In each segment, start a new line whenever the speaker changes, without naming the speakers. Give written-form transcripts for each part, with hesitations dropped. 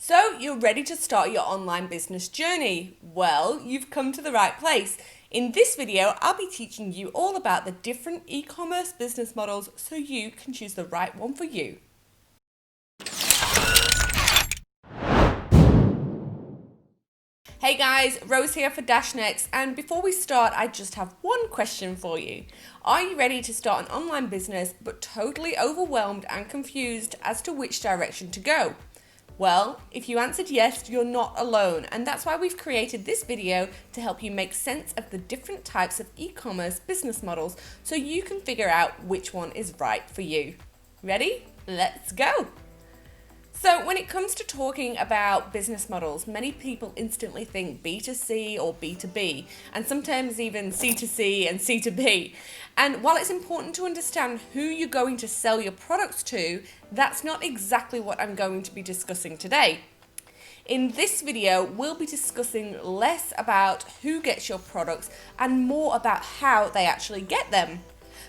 So you're ready to start your online business journey? Well, you've come to the right place. In this video, I'll be teaching you all about the different e-commerce business models so you can choose the right one for you. Hey guys, Rose here for DashNex, and before we start, I just have one question for you. Are you ready to start an online business but totally overwhelmed and confused as to which direction to go? Well, if you answered yes, you're not alone, and that's why we've created this video to help you make sense of the different types of e-commerce business models so you can figure out which one is right for you. Ready? Let's go! So when it comes to talking about business models, many people instantly think B2C or B2B, and sometimes even C2C and C2B. And while it's important to understand who you're going to sell your products to, that's not exactly what I'm going to be discussing today. In this video, we'll be discussing less about who gets your products and more about how they actually get them.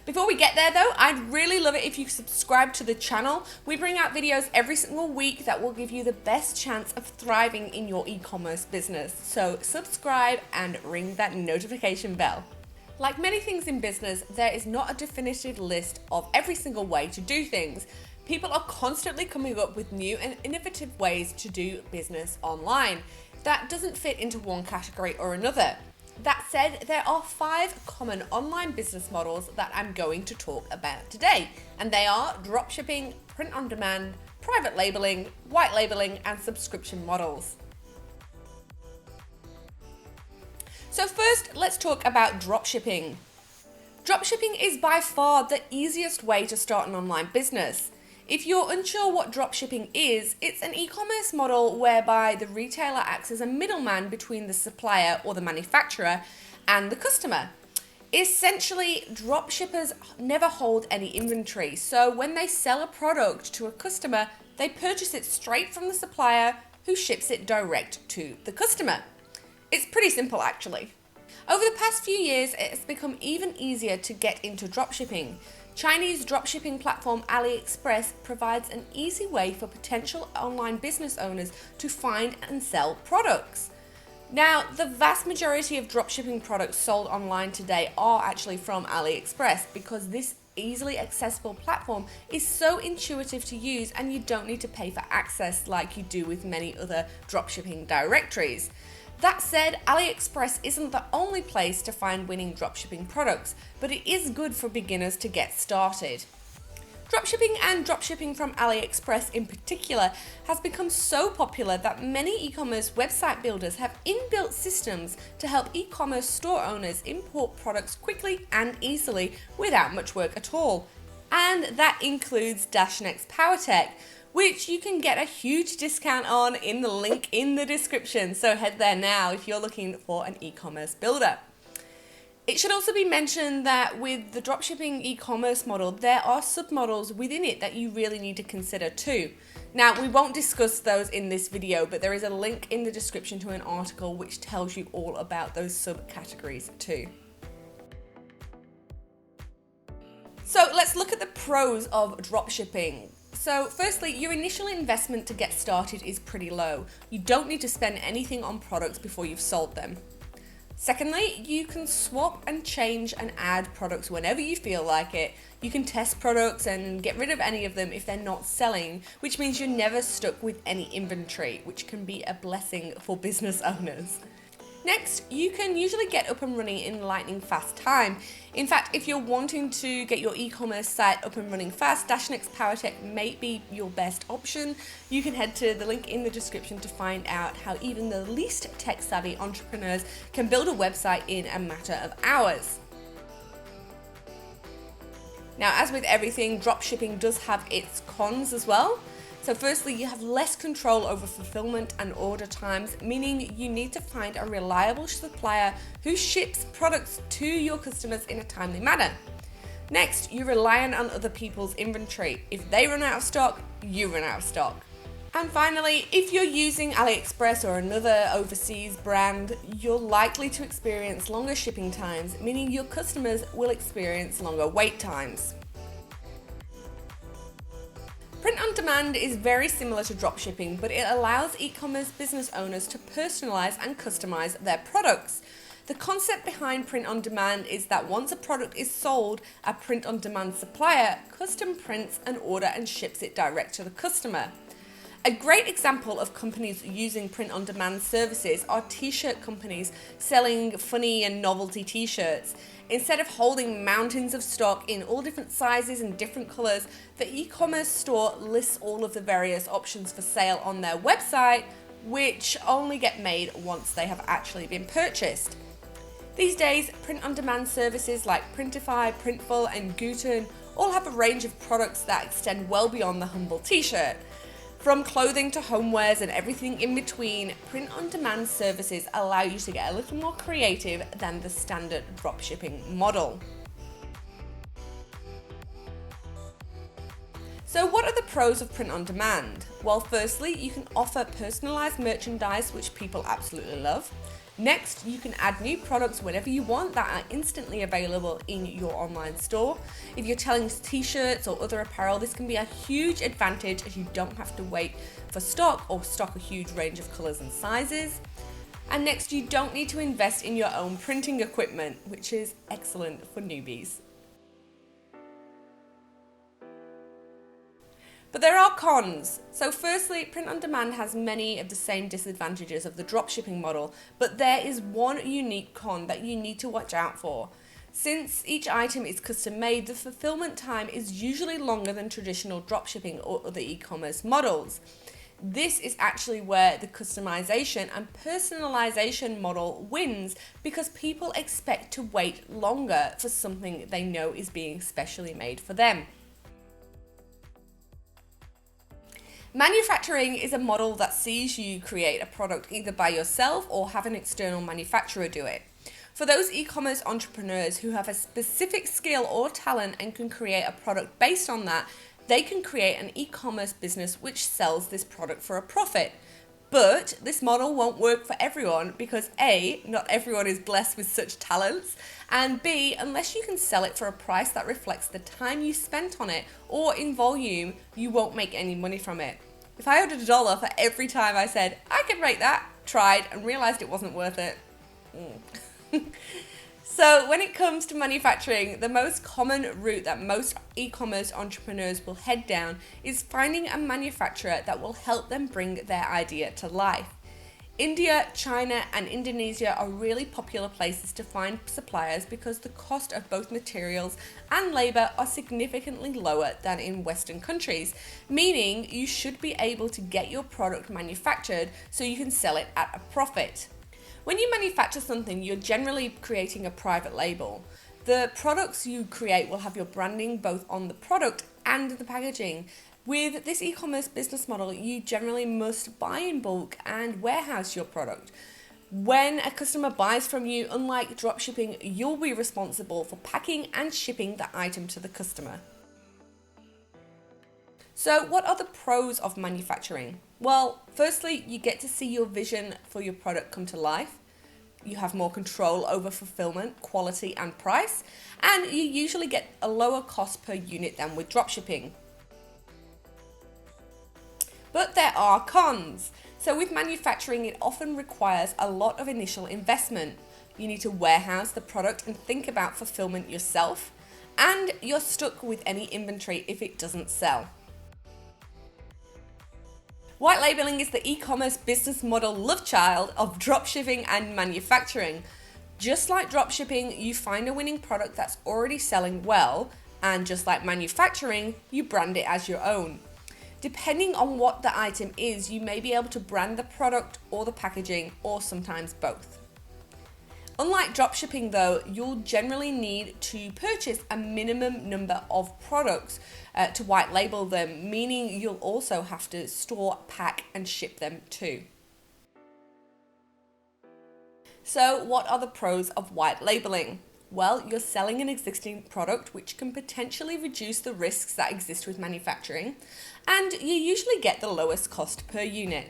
Before we get there though, I'd really love it if you subscribe to the channel. We bring out videos every single week that will give you the best chance of thriving in your e-commerce business. So subscribe and ring that notification bell. Like many things in business, there is not a definitive list of every single way to do things. People are constantly coming up with new and innovative ways to do business online. That doesn't fit into one category or another. That said, there are 5 common online business models that I'm going to talk about today, and they are dropshipping, print on demand, private labeling, white labeling, and subscription models. So first, let's talk about dropshipping. Dropshipping is by far the easiest way to start an online business. If you're unsure what dropshipping is, it's an e-commerce model whereby the retailer acts as a middleman between the supplier or the manufacturer and the customer. Essentially, dropshippers never hold any inventory, so when they sell a product to a customer, they purchase it straight from the supplier who ships it direct to the customer. It's pretty simple actually. Over the past few years, it's become even easier to get into dropshipping. Chinese dropshipping platform AliExpress provides an easy way for potential online business owners to find and sell products. Now, the vast majority of dropshipping products sold online today are actually from AliExpress because this easily accessible platform is so intuitive to use and you don't need to pay for access like you do with many other dropshipping directories. That said, AliExpress isn't the only place to find winning dropshipping products, but it is good for beginners to get started. Dropshipping and dropshipping from AliExpress in particular has become so popular that many e-commerce website builders have inbuilt systems to help e-commerce store owners import products quickly and easily without much work at all. And that includes DashNex PowerTech, which you can get a huge discount on in the link in the description. So head there now if you're looking for an e-commerce builder. It should also be mentioned that with the dropshipping e-commerce model, there are submodels within it that you really need to consider too. Now, we won't discuss those in this video, but there is a link in the description to an article which tells you all about those subcategories too. So let's look at the pros of dropshipping. So firstly, your initial investment to get started is pretty low. You don't need to spend anything on products before you've sold them. Secondly, you can swap and change and add products whenever you feel like it. You can test products and get rid of any of them if they're not selling, which means you're never stuck with any inventory, which can be a blessing for business owners. Next, you can usually get up and running in lightning fast time. In fact, if you're wanting to get your e-commerce site up and running fast, DashNex PowerTech may be your best option. You can head to the link in the description to find out how even the least tech-savvy entrepreneurs can build a website in a matter of hours. Now, as with everything, dropshipping does have its cons as well. So firstly, you have less control over fulfillment and order times, meaning you need to find a reliable supplier who ships products to your customers in a timely manner. Next, you're reliant on other people's inventory. If they run out of stock, you run out of stock. And finally, if you're using AliExpress or another overseas brand, you're likely to experience longer shipping times, meaning your customers will experience longer wait times. Print on demand is very similar to dropshipping, but it allows e-commerce business owners to personalize and customize their products. The concept behind print on demand is that once a product is sold, a print on demand supplier custom prints an order and ships it direct to the customer. A great example of companies using print on demand services are t-shirt companies selling funny and novelty t-shirts. Instead of holding mountains of stock in all different sizes and different colors, the e-commerce store lists all of the various options for sale on their website, which only get made once they have actually been purchased. These days, print-on-demand services like Printify, Printful, and Guten all have a range of products that extend well beyond the humble t-shirt. From clothing to homewares and everything in between, print-on-demand services allow you to get a little more creative than the standard dropshipping model. So what are the pros of print-on-demand? Well, firstly, you can offer personalized merchandise, which people absolutely love. Next, you can add new products whenever you want that are instantly available in your online store. If you're selling t-shirts or other apparel, this can be a huge advantage as you don't have to wait for stock or stock a huge range of colors and sizes. And next, you don't need to invest in your own printing equipment, which is excellent for newbies. But there are cons. So firstly, print on demand has many of the same disadvantages of the dropshipping model, but there is one unique con that you need to watch out for. Since each item is custom made, the fulfillment time is usually longer than traditional dropshipping or other e-commerce models. This is actually where the customization and personalization model wins, because people expect to wait longer for something they know is being specially made for them. Manufacturing is a model that sees you create a product either by yourself or have an external manufacturer do it. For those e-commerce entrepreneurs who have a specific skill or talent and can create a product based on that, they can create an e-commerce business which sells this product for a profit. But this model won't work for everyone because A, not everyone is blessed with such talents, and B, unless you can sell it for a price that reflects the time you spent on it or in volume, you won't make any money from it. If I owed $1 for every time I said, I can rate that, tried, and realized it wasn't worth it. So when it comes to manufacturing, the most common route that most e-commerce entrepreneurs will head down is finding a manufacturer that will help them bring their idea to life. India, China, and Indonesia are really popular places to find suppliers because the cost of both materials and labor are significantly lower than in Western countries, meaning you should be able to get your product manufactured so you can sell it at a profit. When you manufacture something, you're generally creating a private label. The products you create will have your branding both on the product and the packaging. With this e-commerce business model, you generally must buy in bulk and warehouse your product. When a customer buys from you, unlike dropshipping, you'll be responsible for packing and shipping the item to the customer. So what are the pros of manufacturing? Well, firstly, you get to see your vision for your product come to life. You have more control over fulfillment, quality, and price, and you usually get a lower cost per unit than with dropshipping. But there are cons. So with manufacturing, it often requires a lot of initial investment. You need to warehouse the product and think about fulfillment yourself, and you're stuck with any inventory if it doesn't sell. White labeling is the e-commerce business model love child of dropshipping and manufacturing. Just like dropshipping, you find a winning product that's already selling well, and just like manufacturing, you brand it as your own. Depending on what the item is, you may be able to brand the product or the packaging, or sometimes both. Unlike dropshipping though, you'll generally need to purchase a minimum number of products to white label them, meaning you'll also have to store, pack, and ship them too. So what are the pros of white labeling? Well, you're selling an existing product which can potentially reduce the risks that exist with manufacturing, and you usually get the lowest cost per unit.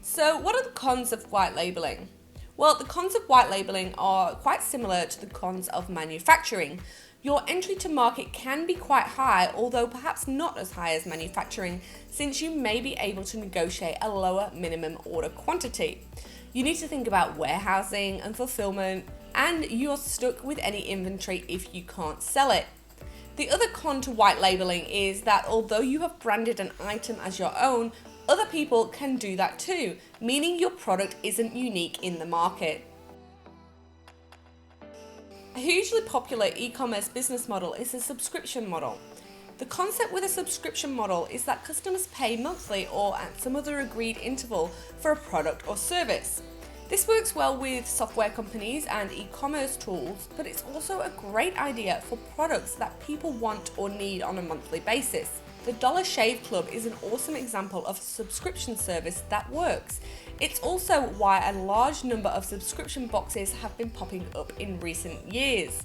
So what are the cons of white labeling? Well, the cons of white labeling are quite similar to the cons of manufacturing. Your entry to market can be quite high, although perhaps not as high as manufacturing, since you may be able to negotiate a lower minimum order quantity. You need to think about warehousing and fulfillment, and you're stuck with any inventory if you can't sell it. The other con to white labeling is that although you have branded an item as your own, other people can do that too, meaning your product isn't unique in the market. A hugely popular e-commerce business model is a subscription model. The concept with a subscription model is that customers pay monthly or at some other agreed interval for a product or service. This works well with software companies and e-commerce tools, but it's also a great idea for products that people want or need on a monthly basis. The Dollar Shave Club is an awesome example of a subscription service that works. It's also why a large number of subscription boxes have been popping up in recent years.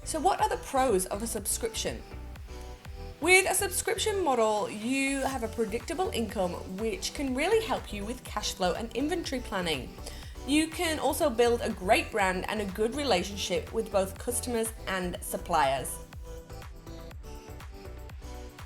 So what are the pros of a subscription? With a subscription model, you have a predictable income which can really help you with cash flow and inventory planning. You can also build a great brand and a good relationship with both customers and suppliers.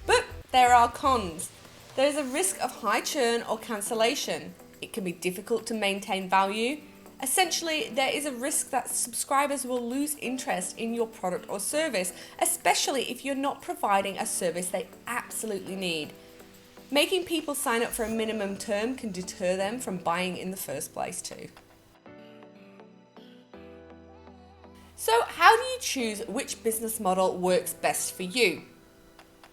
But there are cons. There is a risk of high churn or cancellation. It can be difficult to maintain value. Essentially, there is a risk that subscribers will lose interest in your product or service, especially if you're not providing a service they absolutely need. Making people sign up for a minimum term can deter them from buying in the first place too. So how do you choose which business model works best for you?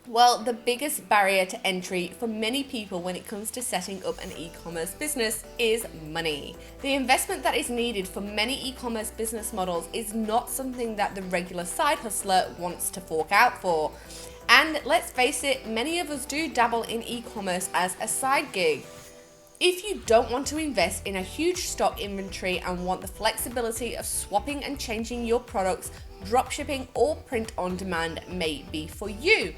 Well, the biggest barrier to entry for many people when it comes to setting up an e-commerce business is money. The investment that is needed for many e-commerce business models is not something that the regular side hustler wants to fork out for. And let's face it, many of us do dabble in e-commerce as a side gig. If you don't want to invest in a huge stock inventory and want the flexibility of swapping and changing your products, dropshipping or print on demand may be for you.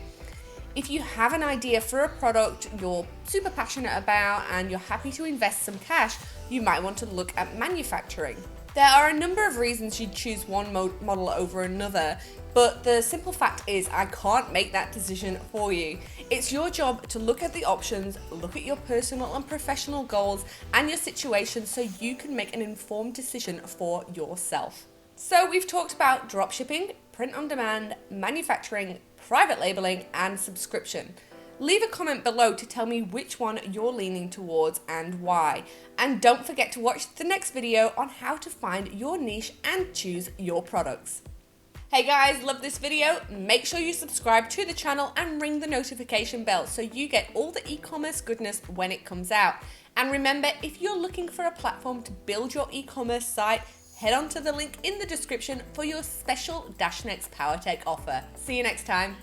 If you have an idea for a product you're super passionate about and you're happy to invest some cash, you might want to look at manufacturing. There are a number of reasons you'd choose one model over another, but the simple fact is I can't make that decision for you. It's your job to look at the options, look at your personal and professional goals and your situation so you can make an informed decision for yourself. So we've talked about dropshipping, print on demand, manufacturing, private labeling and subscription. Leave a comment below to tell me which one you're leaning towards and why. And don't forget to watch the next video on how to find your niche and choose your products. Hey guys, love this video? Make sure you subscribe to the channel and ring the notification bell so you get all the e-commerce goodness when it comes out. And remember, if you're looking for a platform to build your e-commerce site, head on to the link in the description for your special DashNex PowerTech offer. See you next time.